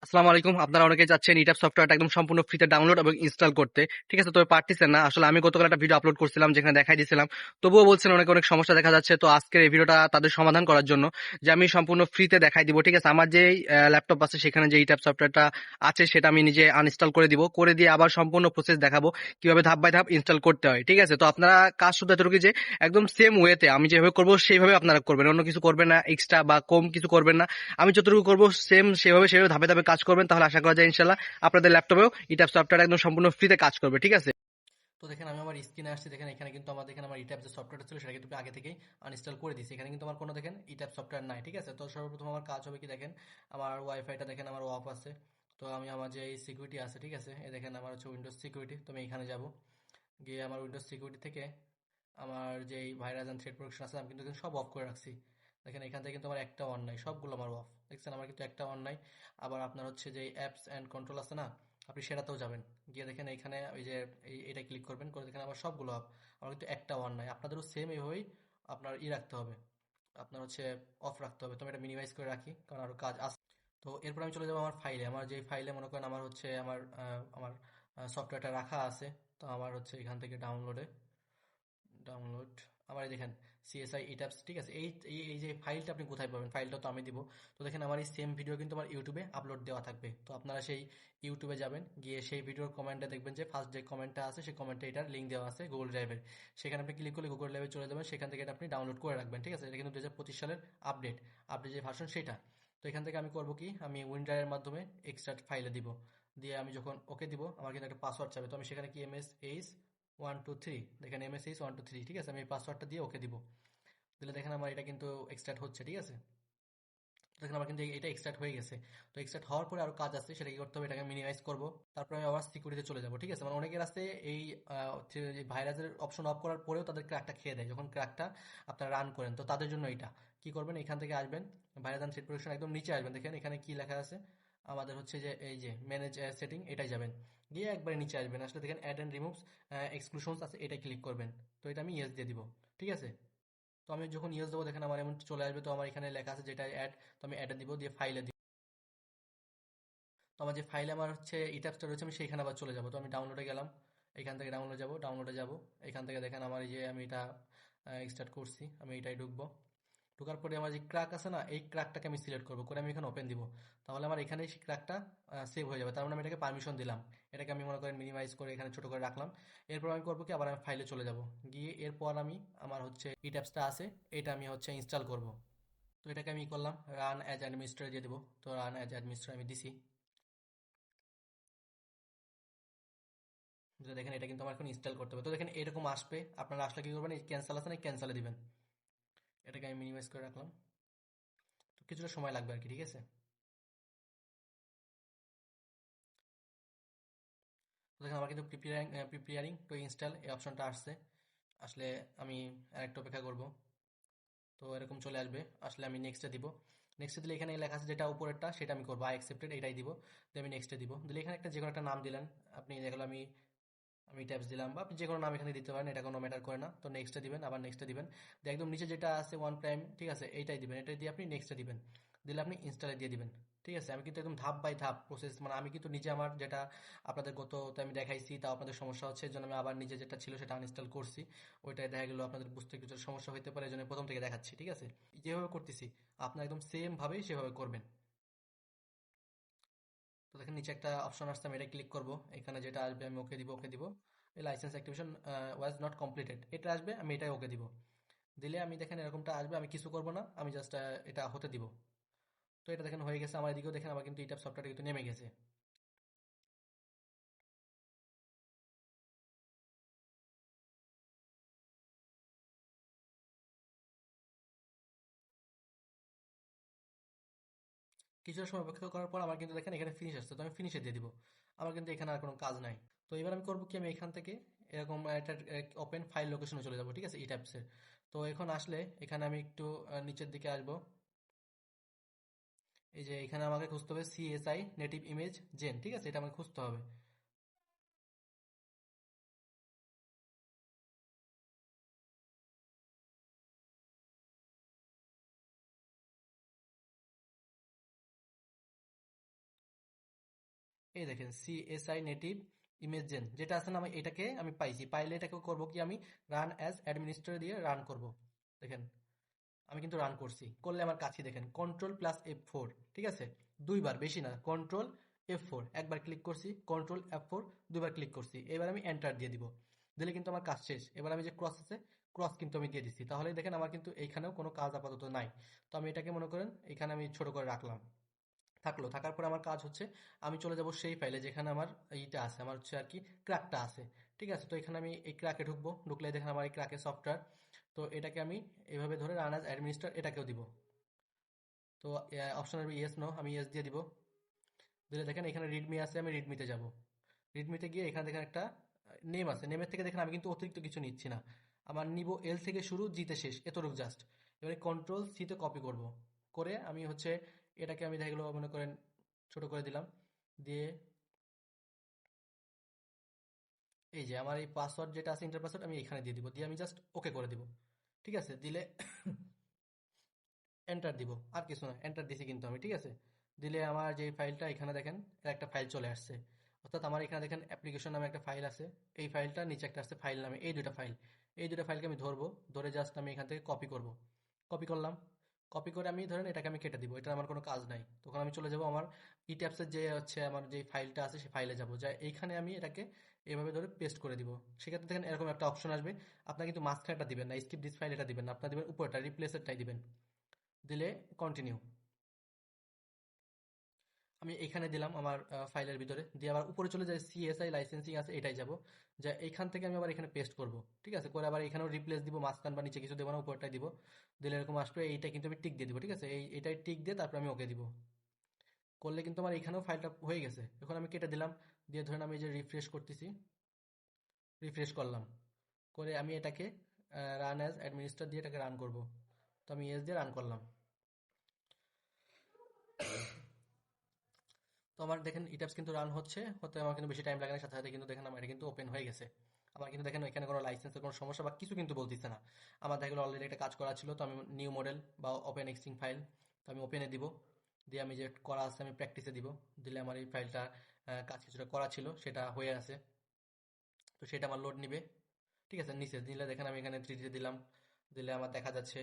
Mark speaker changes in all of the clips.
Speaker 1: আসসালামু আলাইকুম। আপনারা অনেকেই চাচ্ছেন ইট্যাব সফটওয়্যারটা একদম সম্পূর্ণ ফ্রিতে ডাউনলোড এবং ইনস্টল করতে। ঠিক আছে? তবে পারতেছেন না। আসলে আমি গতকাল একটা ভিডিও আপলোড করছিলাম যেখানে দেখাই দিয়েছিলাম। তবুও বলছেন অনেক সমস্যা দেখা যাচ্ছে। তো আজকের এই ভিডিওটা তাদের সমাধান করার জন্য যে আমি সম্পূর্ণ ফ্রিতে দেখাই দিব। ঠিক আছে? আমার যেই ল্যাপটপ আছে সেখানে যে ইট্যাব সফটওয়্যারটা আছে সেটা আমি নিজে আনইনস্টল করে দিব। করে দিয়ে আবার সম্পূর্ণ প্রসেস দেখাবো কিভাবে ধাপ বাই ধাপ ইনস্টল করতে হয়। ঠিক আছে? তো আপনারা কাজ শুধু এতটুকু যে একদম সেম ওয়েতে আমি যেভাবে করব সেইভাবে আপনারা করবেন। অন্য কিছু করবেন না, এক্সট্রা বা কম কিছু করবেন না। আমি যতটুকু করবো সেম সেভাবে ধাপে ধাপে কাজ করবেন, তাহলে আশা করা যায় ইনশাল্লাহ আপনাদের ল্যাপটপেও ইট্যাব সফটওয়্যার একদম সম্পূর্ণ ফ্রিতে কাজ করবে। ঠিক আছে? তো দেখেন আমি আমার স্ক্রিনে আসছি, দেখেন এখানে কিন্তু আমার দেখেন আমার ইট্যাব যে সফটওয়্যারটা ছিল সেটা কিন্তু আগে থেকেই আনইনস্টল করে দিয়েছি। এখানে কিন্তু আমার কোনো দেখেন ইট্যাব সফটওয়্যার নাই। ঠিক আছে? তো সর্বপ্রথম আমার কাজ হবে কি, দেখেন আমার ওয়াইফাইটা দেখেন আমার অফ আছে। তো আমি আমার যে সিকিউরিটি আছে, ঠিক আছে, এই দেখেন আমার হচ্ছে উইন্ডোজ সিকিউরিটি। তো আমি এখানে যাব, গিয়ে আমার উইন্ডোজ সিকিউরিটি থেকে আমার যেই ভাইরাস অ্যান্ড থ্রেড প্রোটেকশন আছে আমি কিন্তু এখানে সব অফ করে রাখছি। দেখেন এখান থেকে কিন্তু আমার একটা অন নাই, সবগুলো আমার অফ। দেখছেন আমার কিন্তু একটা অন নাই। আবার আপনার হচ্ছে যে অ্যাপস অ্যান্ড কন্ট্রোল আছে না, আপনি সেটাতেও যাবেন, গিয়ে দেখেন এখানে ওই যে এটা ক্লিক করবেন, করে দেখেন আমার সবগুলো অফ। আমার কিন্তু একটা অন নাই। আপনাদেরও সেম এইভাবেই আপনার রাখতে হবে, আপনার হচ্ছে অফ রাখতে হবে। তো আমি এটা মিনিমাইজ করে রাখি কারণ আরও কাজ আছে। তো এরপর আমি চলে যাবো আমার ফাইলে। আমার যে ফাইলে মনে করেন আমার হচ্ছে আমার সফটওয়্যারটা রাখা আছে। তো আমার হচ্ছে এখান থেকে ডাউনলোড আমার এই দেখেন সিএসআই ইট্যাপস। ঠিক আছে? এই এই এই যে ফাইলটা আপনি কোথায় পাবেন, ফাইলটা তো আমি দিব। তো দেখেন আমার এই সেম ভিডিও কিন্তু আমার ইউটিউবে আপলোড দেওয়া থাকবে। তো আপনারা সেই ইউটিউবে যাবেন, গিয়ে সেই ভিডিওর কমেন্টে দেখবেন যে ফার্স্ট যে কমেন্টটা আছে সেই কমেন্টে এটার লিঙ্ক দেওয়া আছে গুগল ড্রাইভের। সেখানে আপনি ক্লিক করলে গুগল ড্রাইভে চলে যাবেন, সেখান থেকে এটা আপনি ডাউনলোড করে রাখবেন। ঠিক আছে? এটা কিন্তু 2025 সালের আপডেট যে ভার্সন সেটা। তো এখান থেকে আমি করব কি, আমি উইন্ড্রাইভের মাধ্যমে এক্সট্রাক্ট ফাইলে দিব। দিয়ে আমি যখন ওকে দিব আমার কিন্তু একটা পাসওয়ার্ড চাবে। তো আমি সেখানে কি MS8 1 2 3, দেখেন MS8 1 2 3। ঠিক আছে? আমি এই পাসওয়ার্ডটা দিয়ে ওকে দিব। দিলে দেখেন আমার এটা কিন্তু এক্সট্রাক্ট হচ্ছে। ঠিক আছে? দেখেন আমার কিন্তু এটা এক্সট্রাক্ট হয়ে গেছে। তো এক্সট্রাক্ট হওয়ার পরে আরো কাজ আছে, সেটা কি করতে হবে, এটাকে মিনিমাইজ করব। তারপরে আমি আবার সিকিউরিটিতে চলে যাব। ঠিক আছে? মানে অনেকের আছে এই ভাইরাসের অপশন অফ করার পরেও তাদের ক্র্যাকটা খেয়ে দেয় যখন ক্র্যাকটা আপনারা রান করেন। তো তাদের জন্য এটা কি করবেন, এখান থেকে আসবেন, ভাইরাস অ্যান্ড থ্রেট প্রোটেকশন একদম নিচে আসবেন। দেখেন এখানে কি লেখা আছে, আমাদের হচ্ছে যে এই যে ম্যানেজ সেটিং, এটাই যাবেন। গিয়ে একবারে নিচে আসবেন, আসলে দেখেন অ্যাড অ্যান্ড রিমুভস এক্সক্লুশনস আছে, এটা ক্লিক করবেন। তো এটা আমি ইয়েস দিয়ে দিব। ঠিক আছে? তো আমি যখন ইয়েস দেবো দেখেন আমার এমন চলে আসবে। তো আমার এখানে লেখা আছে যেটা অ্যাড, তো আমি অ্যাডে দিব, দিয়ে ফাইলে দিব। তো আমার যে ফাইলে আমার হচ্ছে ইট্যাপসটা রয়েছে আমি সেইখানে আবার চলে যাব। তো আমি ডাউনলোডে গেলাম, এখান থেকে ডাউনলোডে যাব। এখান থেকে দেখেন আমার এই যে আমি এটা স্টার্ট করছি, আমি এটাই ঢুকবো। ঢোকার পরে আমার যে ক্র্যাক আছে না, এই ক্র্যাকটাকে আমি সিলেক্ট করবো, করে আমি এখানে ওপেন দিব। তাহলে আমার এখানে সেই ক্র্যাকটা সেভ হয়ে যাবে। তার মানে আমি এটাকে পারমিশন দিলাম। এটাকে আমি মনে করেন মিনিমাইজ করে এখানে ছোট করে রাখলাম। এরপর আমি করবো কি, আবার আমি ফাইলে চলে যাব, গিয়ে এরপর আমি আমার হচ্ছে এই ট্যাপসটা আছে এটা আমি হচ্ছে ইনস্টল করব। তো এটাকে আমি করলাম, রান অ্যাজ অ্যাডমিনিস্ট্রেটর দিয়ে দেবো। তো রান অ্যাজ অ্যাডমিনিস্ট্রেটর আমি দিছি। যে দেখেন এটা কিন্তু আমার এখন ইনস্টল করতে হবে। তো দেখেন এরকম আসবে, আপনারা আসলে কি করবেন, এই ক্যান্সেল আছে না, ক্যান্সেলে দিবেন। এটাকে আমি মিনিমাইজ করে রাখলাম। তো কিছুটা সময় লাগবে আর কি। ঠিক আছে? তো দেখেন আমার কিন্তু প্রিপেয়ারিং টু ইনস্টল এই অপশনটা আসছে। আসলে আমি আরেকটু অপেক্ষা করব। তো এরকম চলে আসবে, আসলে আমি নেক্সটে দিব। নেক্সটে দিলে এখানে লেখা আছে যেটা উপরেরটা সেটা আমি করবো, আই অ্যাকসেপ্টেড এটাই দিব। দিয়ে আমি নেক্সটে দিব, দিলে এখানে একটা যে কোনো একটা নাম দিলেন আপনি। যেগুলো আমি আমি ট্যাপস দিলাম, বা আপনি যে কোনো নাম এখানে দিতে পারেন, এটা কোনো ম্যাটার করে না। তো নেক্সটে দিবেন, আবার নেক্সটে দিবেন। দিয়ে একদম নিচে যেটা আছে ওয়ান প্রাইম, ঠিক আছে, এইটাই দিবেন। এটাই দিয়ে আপনি নেক্সটে দিবেন, দিলে আপনি ইনস্টলে দিয়ে দিবেন। ঠিক আছে? আমি কিন্তু একদম ধাপ বাই ধাপ প্রসেস, মানে আমি কিন্তু নিজে আমার যেটা আপনাদের গততে আমি দেখাইছি, তাও আপনাদের সমস্যা হচ্ছে, এই জন্য আমি আবার নিজে যেটা ছিল সেটা আনইনস্টল করছি। ওইটাই দেখা গেলো আপনাদের বুঝতে কিছু সমস্যা হতে পারে, এই জন্য প্রথম থেকে দেখাচ্ছি। ঠিক আছে? যেভাবে করতেছি আপনার একদম সেম ভাবেই সেভাবে করবেন। তো দেখেন নিচে একটা অপশন আসছে, আমি এটা ক্লিক করব। এখানে যেটা আসবে আমি ওকে দিব। এই licence activation was not completed এটা আসবে, আমি এটাই ওকে দিব। দিলে আমি দেখেন এরকমটা আসবে, আমি কিছু করব না, আমি জাস্ট এটা হতে দিব। তো এটা দেখেন হয়ে গেছে। আমার এদিকেও দেখেন আমার কিন্তু ইটাপ সফটওয়্যারটা কিন্তু নেমে গেছে। কিছুটা সময় অপেক্ষা করার পর আমার কিন্তু দেখেন এখানে ফিনিশ আসছে, তো আমি ফিনিশে দিয়ে দিব। আমার কিন্তু এখানে আর কোনো কাজ নাই। তো এবার আমি করবো কি, আমি এখান থেকে এরকম একটা ওপেন ফাইল লোকেশনে চলে যাব। ঠিক আছে? ইটাপসের। তো এখন আসলে এখানে আমি একটু নিচের দিকে আসবো। এই যে এখানে আমাকে খুঁজতে হবে সিএসআই নেটিভ ইমেজ জেন। ঠিক আছে? এটা আমাকে খুঁজতে হবে। এই দেখেন সিএসআই নেটিভ ইমেজ জেন যেটা আছে না, আমি এটাকে আমি পাইছি। পাইলে এটাকে করব কি, আমি রান অ্যাজ অ্যাডমিনিস্ট্রেটর দিয়ে রান করব। দেখেন আমি কিন্তু রান করছি, করলে আমার কাছে দেখেন Ctrl+F4, ঠিক আছে, দুইবার, বেশি না, Ctrl+F4 একবার ক্লিক করছি, Ctrl+F4 দুইবার ক্লিক করছি, এবার আমি এন্টার দিয়ে দিব। দিলে কিন্তু আমার কাজ শেষ। এবার আমি যে ক্রস আছে, ক্রস কিন্তু আমি দিয়ে দিচ্ছি, তাহলে দেখেন আমার কিন্তু এইখানেও কোনো কাজ আপাতত নাই। তো আমি এটাকে মনে করেন এখানে আমি ছোট করে রাখলাম। থাকার পর আমার কাজ হচ্ছে আমি চলে যাব সেই ফাইলে যেখানে আমার এইটা আছে, আমার হচ্ছে আর কি ক্র্যাকটা আছে। ঠিক আছে, তো এখানে আমি এই ক্র্যাকে ঢুকবো, ঢুকলে দেখেন আমার এই ক্র্যাকের সফটওয়্যার। তো এটাকে আমি এভাবে ধরে রান অ্যাজ অ্যাডমিনিস্ট্রেটর এটাকেও দিব। তো অপশন আসবে ইয়েস নো, আমি ইয়েস দিয়ে দিব। দিলে দেখেন এখানে রিডমি আছে, আমি রিডমিতে যাব। রিডমিতে গিয়ে এখানে দেখেন একটা নেম আছে, নেমের থেকে দেখেন আমি কিন্তু অতিরিক্ত কিছু নিচ্ছি না। আমার নিব এল থেকে শুরু, জিতে শেষ, এতটুকু জাস্ট। এবারে Ctrl+C তে কপি করব, করে আমি হচ্ছে এটাকে আমি দেখা গেলো মনে করেন ছোট করে দিলাম, দিয়ে এই যে আমার এই পাসওয়ার্ড যেটা আছে, ইন্টার পাসওয়ার্ড, আমি এখানে দিয়ে দিব, দিয়ে আমি জাস্ট ওকে করে দিব। ঠিক আছে, দিলে এন্টার দিব, আর কিছু না, এন্টার দিছি কিন্তু আমি। ঠিক আছে, দিলে আমার যে ফাইলটা এখানে দেখেন এর একটা ফাইল চলে আসছে। অর্থাৎ আমার এখানে দেখেন অ্যাপ্লিকেশন নামে একটা ফাইল আছে, এই ফাইলটা নিচে একটা আসছে ফাইল নামে, এই দুটো ফাইলকে আমি ধরবো, ধরে জাস্ট আমি এখান থেকে কপি করব। কপি করলাম, কপি করে আমি ধরেন এটাকে আমি কেটে দিব, এটা আমার কোনো কাজ নাই। তখন আমি চলে যাব আমার ইট্যাপসের যে হচ্ছে আমার যে ফাইলটা আছে সেই ফাইলে যাব, যা এইখানে আমি এটাকে এভাবে ধরে পেস্ট করে দিব। সেক্ষেত্রে দেখেন এরকম একটা অপশন আসবে, আপনার কিন্তু মাঝখানেটা দিবেন না, স্কিপ দিস ফাইল এটা দিবেন না, আপনার দিবেন উপরটা, রিপ্লেসেরটাই দিবেন। দিলে কন্টিনিউ, আমি এখানে দিলাম আমার ফাইলের ভিতরে, দিয়ে আবার উপরে চলে যায় সিএসআই লাইসেন্সিং আছে এটাই যাব, যা এইখান থেকে আমি আবার এখানে পেস্ট করব। ঠিক আছে, করে আবার এখানেও রিপ্লেস দিব, মাঝখান বা নিচে কিছু দেবো না, উপরটাই দিব। দিলে এরকম আসবে, এইটা কিন্তু আমি টিক দিয়ে দিব। ঠিক আছে, এটাই টিক দিয়ে তারপর আমি ওকে দিব। করলে কিন্তু আমার এখানেও ফাইলটা হয়ে গেছে। এখন আমি কেটে দিলাম, দিয়ে ধরেন আমি এই যে রিফ্রেশ করতেছি, রিফ্রেশ করলাম, করে আমি এটাকে রান অ্যাজ অ্যাডমিনিস্ট্রেটর দিয়ে এটাকে রান করব। তো আমি এস দিয়ে রান করলাম। তো আমার দেখেন ইট্যাপস কিন্তু রান হচ্ছে, হতে আমার কিন্তু বেশি টাইম লাগে না, সাথে সাথে কিন্তু দেখেন আমার এটা কিন্তু ওপেন হয়ে গেছে। আমার কিন্তু দেখেন এখানে কোনো লাইসেন্সের কোনো সমস্যা বা কিছু কিন্তু বলতেছে না। আমার দেখা গেলো অলরেডি একটা কাজ করা ছিল, তো আমি নিউ মডেল বা ওপেন এক্সিং ফাইল, তো আমি ওপেনে দিব, দিয়ে আমি যে করা আছে আমি প্র্যাকটিসে দিব। দিলে আমার এই ফাইলটা কাজ কিছুটা করা ছিল সেটা হয়ে আছে, তো সেটা আমার লোড নিবে। ঠিক আছে, নিচে দিলে দেখেন আমি এখানে 3D দিলাম, দিলে আমার দেখা যাচ্ছে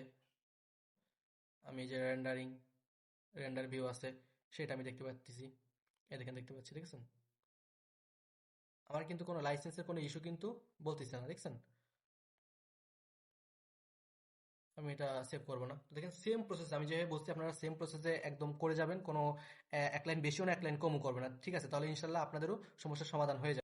Speaker 1: আমি যে রেন্ডার ভিউ আছে সেটা আমি দেখতে পাচ্ছি। এই দেখেন দেখতে পাচ্ছি, দেখছেন? আমার কিন্তু কোনো লাইসেন্সের কোনো ইস্যু কিন্তু বলতেছে না, দেখছেন? আমি এটা সেভ করবো না। তো দেখেন সেম প্রসেস আমি যেভাবে বলছি আপনারা সেম প্রসেসে একদম করে যাবেন, কোনো এক লাইন বেশিও না এক লাইন কমও করবে না। ঠিক আছে, তাহলে ইনশাল্লাহ আপনাদেরও সমস্যার সমাধান হয়ে যাবে।